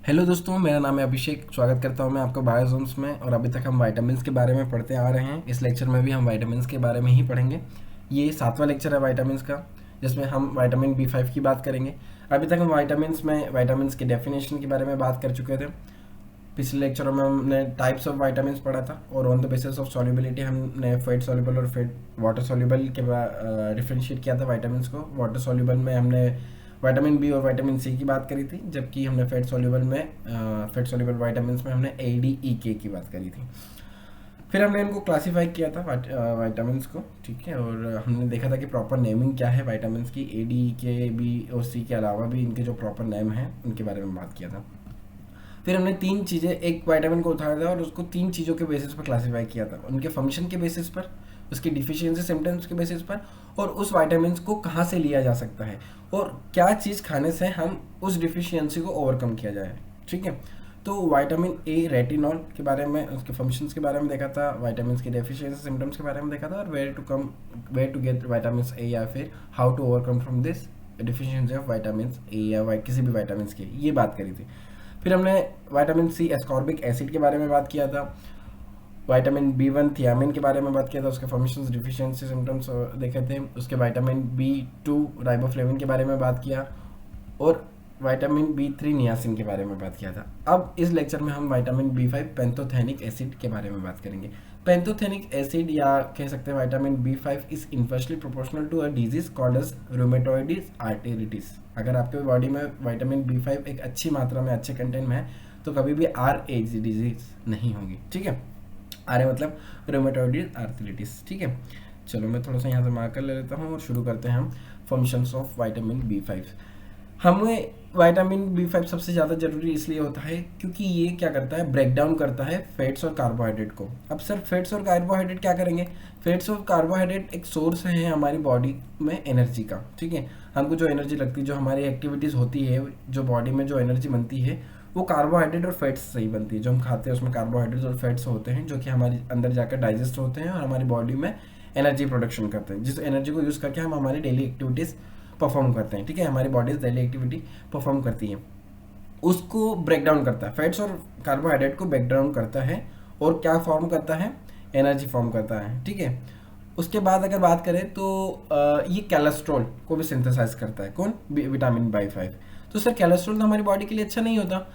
Hello दोस्तों, मेरा नाम है अभिषेक। स्वागत करता हूं मैं आपका बायोजोन्स में। और अभी तक हम वाइटामिन्स के बारे में पढ़ते आ रहे हैं। इस लेक्चर में भी हम वाइटामिन्स के बारे में ही पढ़ेंगे। ये 7वां लेक्चर है वाइटामिन्स का, जिसमें हम विटामिन B5 की बात करेंगे। अभी तक हम वाइटामिन्स में वाइटामिन्स के डेफिनेशन के बारे में बात कर चुके थे। पिछले लेक्चरों में हमने टाइप्स ऑफ वाइटामिन्स पढ़ा था और on the basis of solubility हमने फैट सॉल्युबल और फैट वाटर सॉल्युबल के डिफ्रेंशिएट किया था वाइटामिन्स को। वाटर सॉल्युबल में हमने विटामिन बी और विटामिन सी की बात करी थी, जबकि हमने फैट सॉल्युबल वाइटामिन्स में हमने ADEK की बात करी थी। फिर हमने इनको क्लासीफाई किया था वाइटामिन्स को, ठीक है। और हमने देखा था कि प्रॉपर नेमिंग क्या है वाइटामिन्स की। ADEK, B और C के अलावा भी इनके जो प्रॉपर नेम हैं उनके बारे में बात किया था। फिर हमने 3 चीज़ें, एक विटामिन को उठाया था और उसको 3 चीज़ों के बेसिस पर क्लासीफाई किया था। उनके फंक्शन के बेसिस पर, उसकी डिफिशियंसी सिम्टम्स के बेसिस पर, और उस विटामिन को कहाँ से लिया जा सकता है और क्या चीज़ खाने से हम उस डिफिशियंसी को ओवरकम किया जाए, ठीक है। तो विटामिन ए रेटिनॉल के बारे में, उसके फंक्शंस के बारे में देखा था, विटामिन की डेफिशिएंसी सिम्टम्स के बारे में देखा था, और where to get vitamin A, या फिर how to overcome from this deficiency of vitamin A या किसी भी विटामिन की, ये बात करी थी। फिर हमने विटामिन C एस्कॉर्बिक एसिड के बारे में बात किया था, विटामिन B1 थियामिन के बारे में बात किया था, उसके फंक्शंस, डिफिशियंसी सिम्टम्स देखे थे। उसके विटामिन B2 राइबोफ्लेविन के बारे में बात किया, और विटामिन B3 नियासिन के बारे में बात किया था। अब इस लेक्चर में हम विटामिन B5 पेंथोथेनिक एसिड के बारे में बात करेंगे। पेंथोथेनिक एसिड, या कह सकते हैं vitamin B5 is inversely proportional to a disease called as rheumatoid arthritis. अगर आपके बॉडी में विटामिन B5 एक अच्छी मात्रा में, अच्छे कंटेंट में है, तो कभी भी RA डिजीज नहीं होगी, ठीक है। RA मतलब रूमेटॉइड आर्थराइटिस, ठीक है। चलो मैं थोड़ा सा यहाँ से मार्कर ले लेता हूँ और शुरू करते हैं हम फंक्शंस ऑफ विटामिन B5। हमें विटामिन B5 सबसे ज़्यादा ज़रूरी इसलिए होता है क्योंकि ये क्या करता है, ब्रेक डाउन करता है फैट्स और कार्बोहाइड्रेट को। अब सर फैट्स और कार्बोहाइड्रेट क्या करेंगे? फैट्स और कार्बोहाइड्रेट एक सोर्स है हमारी बॉडी में एनर्जी का, ठीक है। हमको जो एनर्जी लगती है, जो हमारी एक्टिविटीज़ होती है, जो बॉडी में जो एनर्जी बनती है, वो कार्बोहाइड्रेट और फैट्स से ही बनती है। जो हम खाते हैं उसमें कार्बोहाइड्रेट्स और फैट्स होते हैं, जो कि हमारे अंदर जाकर डाइजेस्ट होते हैं और हमारी बॉडी में एनर्जी प्रोडक्शन करते हैं, जिस एनर्जी को यूज़ करके हम हमारी डेली एक्टिविटीज़ परफॉर्म करते हैं, ठीक है। हमारी बॉडीज डेली एक्टिविटी परफॉर्म करती है, उसको ब्रेक डाउन करता है, फैट्स और कार्बोहाइड्रेट को ब्रेक डाउन करता है, और क्या फॉर्म करता है, एनर्जी फॉर्म करता है, ठीक है। उसके बाद अगर बात करें तो ये कोलेस्ट्रॉल को भी सिंथेसाइज करता है, कौन? Vitamin B5। तो सर कोलेस्ट्रॉल तो हमारी बॉडी के लिए अच्छा नहीं होता।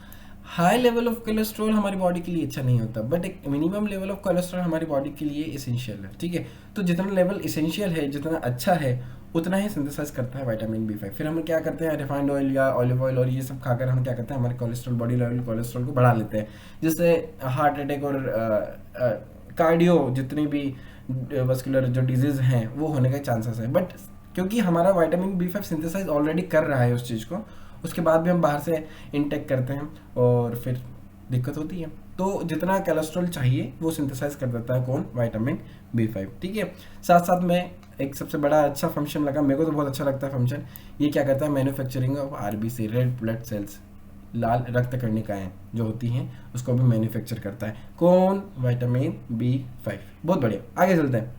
हाई लेवल ऑफ कोलेस्ट्रॉल हमारी बॉडी के लिए अच्छा नहीं होता, बट एक मिनिमम लेवल ऑफ कोलेस्ट्रॉल हमारी बॉडी के लिए इसेंशियल है, ठीक है। तो जितना लेवल इसेंशियल है, जितना अच्छा है, उतना ही सिंथेसाइज करता है विटामिन B5। फिर हम क्या करते हैं, रिफाइंड ऑयल या ऑलिव ऑयल और ये सब खाकर हम क्या करते हैं, हमारे कोलेस्ट्रॉल, बॉडी लेवल कोलेस्ट्रॉल को बढ़ा लेते हैं, जिससे हार्ट अटैक और कार्डियो जितनी भी वस्कुलर जो डिजीज हैं वो होने के चांसेस है। बट क्योंकि हमारा विटामिन B5 सिंथेसाइज ऑलरेडी कर रहा है उस चीज़ को, उसके बाद भी हम बाहर से इनटेक करते हैं और फिर दिक्कत होती है। तो जितना कोलेस्ट्रॉल चाहिए वो सिंथेसाइज कर देता है, कौन? विटामिन B5, ठीक है। साथ साथ में एक सबसे बड़ा अच्छा फंक्शन लगा मेरे को, तो बहुत अच्छा लगता है फंक्शन, ये क्या करता है, manufacturing of RBC, red blood cells, लाल रक्त कणिकाएं जो होती हैं, उसको भी मैन्युफैक्चर करता है, कौन? Vitamin B5। बहुत बढ़िया, आगे चलते हैं।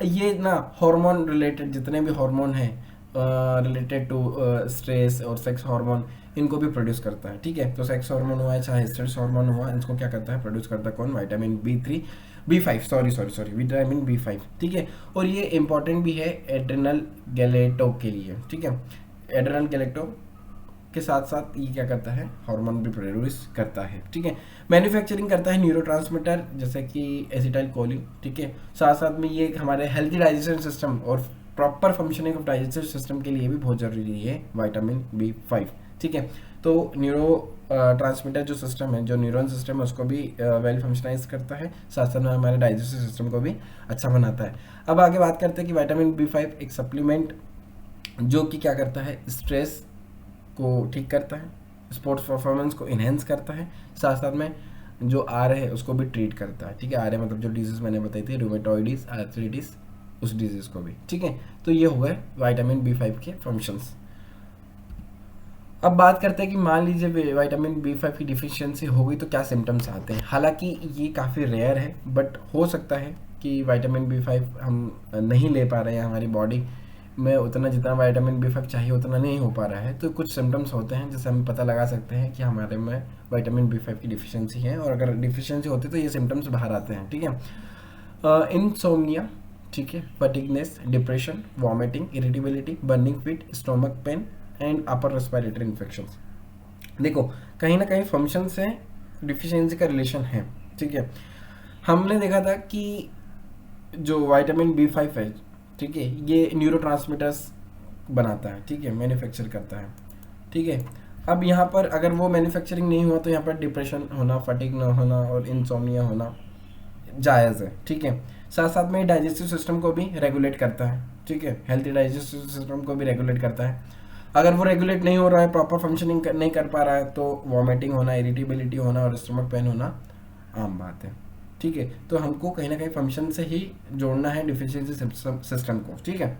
ये ना हार्मोन रिलेटेड जितने भी हार्मोन हैं रिलेटेड टू स्ट्रेस और सेक्स हार्मोन, इनको भी प्रोड्यूस करता है, ठीक है। तो सेक्स हार्मोन हुआ है, चाहे स्ट्रेस हार्मोन हुआ, इसको क्या करता है, प्रोड्यूस करता है, कौन? Vitamin B5, sorry vitamin B5, ठीक है। और ये इंपॉर्टेंट भी है एड्रेनल गैलेटो के लिए, ठीक है। एड्रेनल गैलेटो के साथ साथ ये क्या करता है, हार्मोन भी प्रोड्यूस करता है, ठीक है। मैन्युफैक्चरिंग करता है न्यूरोट्रांसमीटर जैसे कि एसिटाइल कोलिन, ठीक है। साथ साथ में ये हमारे हेल्थी डाइजेशन सिस्टम और proper functioning of digestive system के लिए भी बहुत जरूरी है विटामिन B5, ठीक है। तो न्यूरो ट्रांसमीटर जो सिस्टम है, जो न्यूरॉन सिस्टम है, उसको भी वेल फंक्शनाइज करता है, साथ साथ में हमारे डाइजेस्टिव सिस्टम को भी अच्छा बनाता है। अब आगे बात करते हैं कि विटामिन B5 एक सप्लीमेंट जो कि क्या करता है, स्ट्रेस को ठीक करता है, स्पोर्ट्स परफॉर्मेंस को इन्हेंस करता है, साथ साथ में जो RA है उसको भी ट्रीट करता है, ठीक है। RA मतलब जो डिजीज मैंने बताई थी, रूमेटॉइड आर्थराइटिस, उस डिजीज को भी, ठीक है। तो ये हो गए विटामिन B5 के फंक्शंस। अब बात करते हैं कि मान लीजिए विटामिन B5 की डिफिशियंसी हो गई तो क्या सिम्टम्स आते हैं। हालांकि ये काफ़ी रेयर है, बट हो सकता है कि विटामिन B5 हम नहीं ले पा रहे हैं, हमारी बॉडी में उतना जितना विटामिन बी 5 चाहिए उतना नहीं हो पा रहा है, तो कुछ सिम्टम्स होते हैं जिससे हम पता लगा सकते हैं कि हमारे में विटामिन बी 5 की डिफिशियंसी है, और अगर डिफिशियंसी होती है तो ये सिम्टम्स बाहर आते हैं, ठीक है। इंसोम्निया, ठीक है, fatigueness, depression, vomiting, irritability, burning feet, stomach pain and upper respiratory infections. देखो, कहीं ना कहीं फंक्शन से डिफिशियंसी का रिलेशन है, ठीक है। हमने देखा था कि जो विटामिन बी 5 है, ठीक है, ये न्यूरोट्रांसमीटर्स बनाता है, ठीक है, मैन्युफैक्चर करता है, ठीक है। अब यहाँ पर अगर वो मैन्युफैक्चरिंग नहीं हुआ तो यहाँ पर डिप्रेशन होना, फटीग ना होना और इंसोम्निया होना जायज़ है, ठीक है। साथ साथ में डाइजेस्टिव सिस्टम को भी रेगुलेट करता है, ठीक है, हेल्थी डाइजेस्टिव सिस्टम को भी रेगुलेट करता है। अगर वो रेगुलेट नहीं हो रहा है, प्रॉपर फंक्शनिंग नहीं कर पा रहा है, तो वॉमिटिंग होना, इरिटेबिलिटी होना और स्टमक पेन होना आम बात है, ठीक है। तो हमको कहीं ना कहीं फंक्शन से ही जोड़ना है डिफिशियंसी सिस्टम को, ठीक है।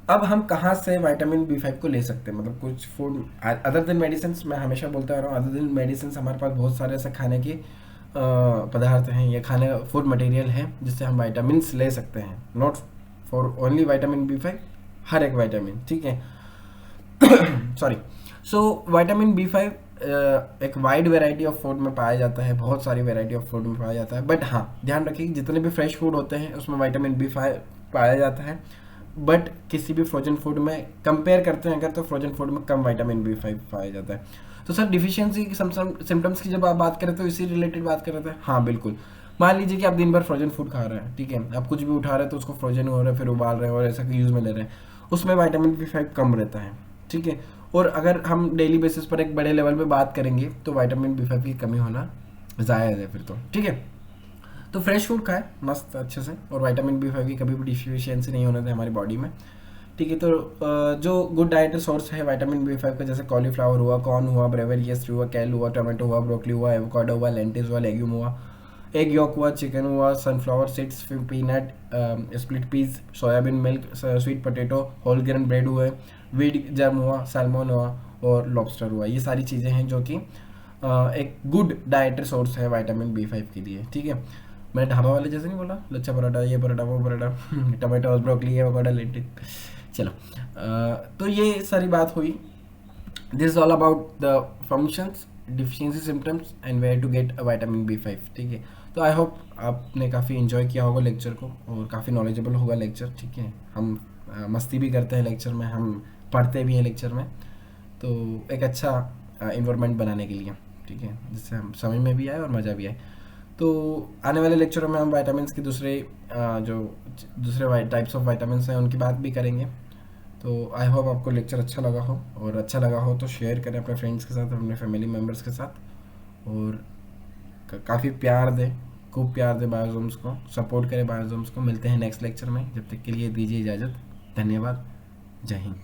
अब हम कहाँ से विटामिन बी 5 को ले सकते हैं, मतलब कुछ फूड अदर देन मेडिसिन, मैं हमेशा बोलता आ रहा हूँ, अदर देन मेडिसिन हमारे पास बहुत सारे ऐसे खाने के पदार्थ हैं या खाने का फूड मटेरियल है जिससे हम विटामिन ले सकते हैं, not for only vitamin B 5, हर एक विटामिन, ठीक है। सॉरी। सो विटामिन बी 5 एक वाइड वेराइटी ऑफ फूड में पाया जाता है, बहुत सारी वेराइटी ऑफ फूड में पाया जाता है, बट हाँ ध्यान रखिए जितने भी फ्रेश फूड होते हैं उसमें विटामिन बी 5 पाया जाता है, बट किसी भी फ्रोजन फूड में कंपेयर करते हैं अगर, तो फ्रोजन फूड में कम विटामिन बी 5 पाया जाता है। तो सर डिफिशियंसी की सिम्टम्स की जब आप बात करें तो इसी रिलेटेड बात कर रहे थे। हाँ बिल्कुल, मान लीजिए कि आप दिन भर फ्रोजन फूड खा रहे हैं, ठीक है, आप कुछ भी उठा रहे हैं तो उसको फ्रोजन हो रहा है, फिर उबाल रहे हैं और ऐसा यूज़ में ले रहे हैं, उसमें विटामिन बी 5 कम रहता है, ठीक है। और अगर हम डेली बेसिस पर एक बड़े लेवल पे बात करेंगे तो विटामिन बी 5 की कमी होना जायज़ है फिर तो, ठीक है। तो फ्रेश फूड खाएं मस्त अच्छे से, और विटामिन बी 5 की कभी भी डिफिशियंसी नहीं होने दें हमारी बॉडी में, ठीक है। तो जो गुड डाइट सोर्स है विटामिन बी 5 का, जैसे कॉलीफ्लावर हुआ, कॉर्न हुआ, ब्रेवेरियस हुआ, केल हुआ, टोमेटो हुआ, ब्रोकली हुआ, एवोकाडो हुआ, लेंटिल्स हुआ, लेग्यूम हुआ, एग यॉक हुआ, चिकन हुआ, sunflower seeds, peanut, split peas, soybean milk, sweet potato, whole grain bread हुए, वीट जर्म हुआ, सैल्मन हुआ और लॉबस्टर हुआ। ये सारी चीज़ें हैं जो कि एक गुड डाइटरी सोर्स है विटामिन बी 5 के लिए, ठीक है। मैंने ढाबा वाले जैसे नहीं बोला लच्छा पराठा, ये पराठा, वो पराठा, टमाटो, ब्रोकली, एवोकाडो, लेंटिल। चलो, तो ये सारी बात हुई। This is all about the functions, deficiency symptoms and where to get vitamin B 5, ठीक है। तो आई होप आपने काफ़ी इन्जॉय किया होगा लेक्चर को और काफ़ी नॉलेजेबल होगा लेक्चर, ठीक है। हम मस्ती भी करते हैं लेक्चर में, हम पढ़ते भी हैं लेक्चर में, तो एक अच्छा इन्वायरमेंट बनाने के लिए, ठीक है, जिससे हम समझ में भी आए और मज़ा भी आए। तो आने वाले लेक्चरों में हम विटामिन्स के जो दूसरे टाइप्स ऑफ विटामिन्स हैं उनकी बात भी करेंगे। तो आई होप आपको लेक्चर अच्छा लगा हो, और अच्छा लगा हो तो शेयर करें अपने फ्रेंड्स के साथ, अपने फैमिली मेम्बर्स के साथ, और काफ़ी प्यार दें, खूब प्यार दें बायोजोम्स को, सपोर्ट करें बायोजोम्स को। मिलते हैं नेक्स्ट लेक्चर में, जब तक के लिए दीजिए इजाज़त। धन्यवाद। जय हिंद।